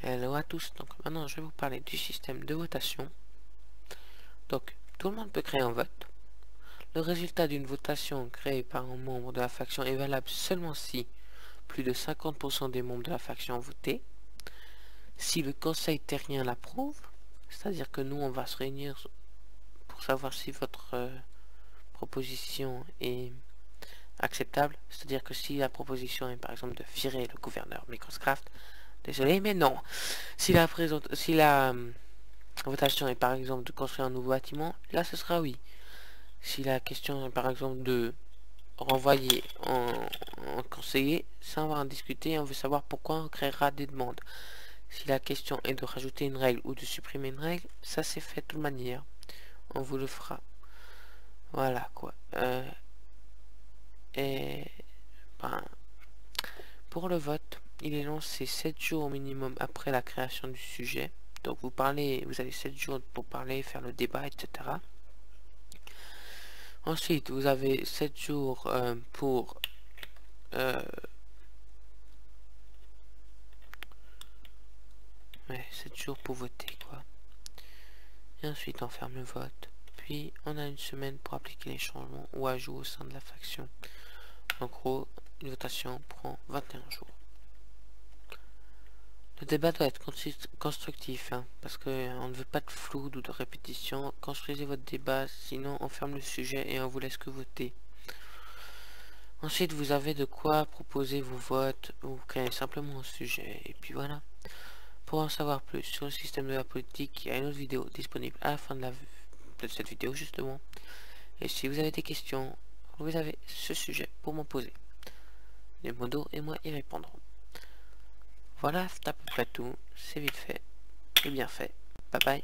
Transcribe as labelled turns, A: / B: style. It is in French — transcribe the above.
A: Hello à tous, donc maintenant je vais vous parler du système de votation. Donc tout le monde peut créer un vote. Le résultat d'une votation créée par un membre de la faction est valable seulement si plus de 50% des membres de la faction ont voté. Si le conseil terrien l'approuve, c'est-à-dire que nous on va se réunir pour savoir si votre proposition est acceptable, c'est-à-dire que si la proposition est par exemple de virer le gouverneur Microscraft, désolé mais non. Si la votation est par exemple de construire un nouveau bâtiment, là ce sera oui. Si la question est par exemple de renvoyer en conseiller, ça on va en discuter et on veut savoir pourquoi on créera des demandes. Si la question est de rajouter une règle ou de supprimer une règle, ça c'est fait de toute manière. On vous le fera. Voilà quoi. Et ben, pour le vote, il est lancé 7 jours au minimum après la création du sujet. Donc vous avez 7 jours pour parler, faire le débat, etc. Ensuite, vous avez 7 jours pour 7 jours pour voter quoi. Et ensuite on ferme le vote. Puis on a une semaine pour appliquer les changements ou ajouts au sein de la faction. En gros, une votation prend 21 jours. Le débat doit être constructif, hein, parce qu'on ne veut pas de flou ou de répétition. Construisez votre débat, sinon on ferme le sujet et on vous laisse que voter. Ensuite, vous avez de quoi proposer vos votes, ou créer simplement un sujet, et puis voilà. Pour en savoir plus sur le système de la politique, il y a une autre vidéo disponible à la fin de cette vidéo justement. Et si vous avez des questions, vous avez ce sujet pour m'en poser. Les modos et moi y répondront. Voilà, c'est à peu près tout. C'est vite fait et bien fait. Bye bye.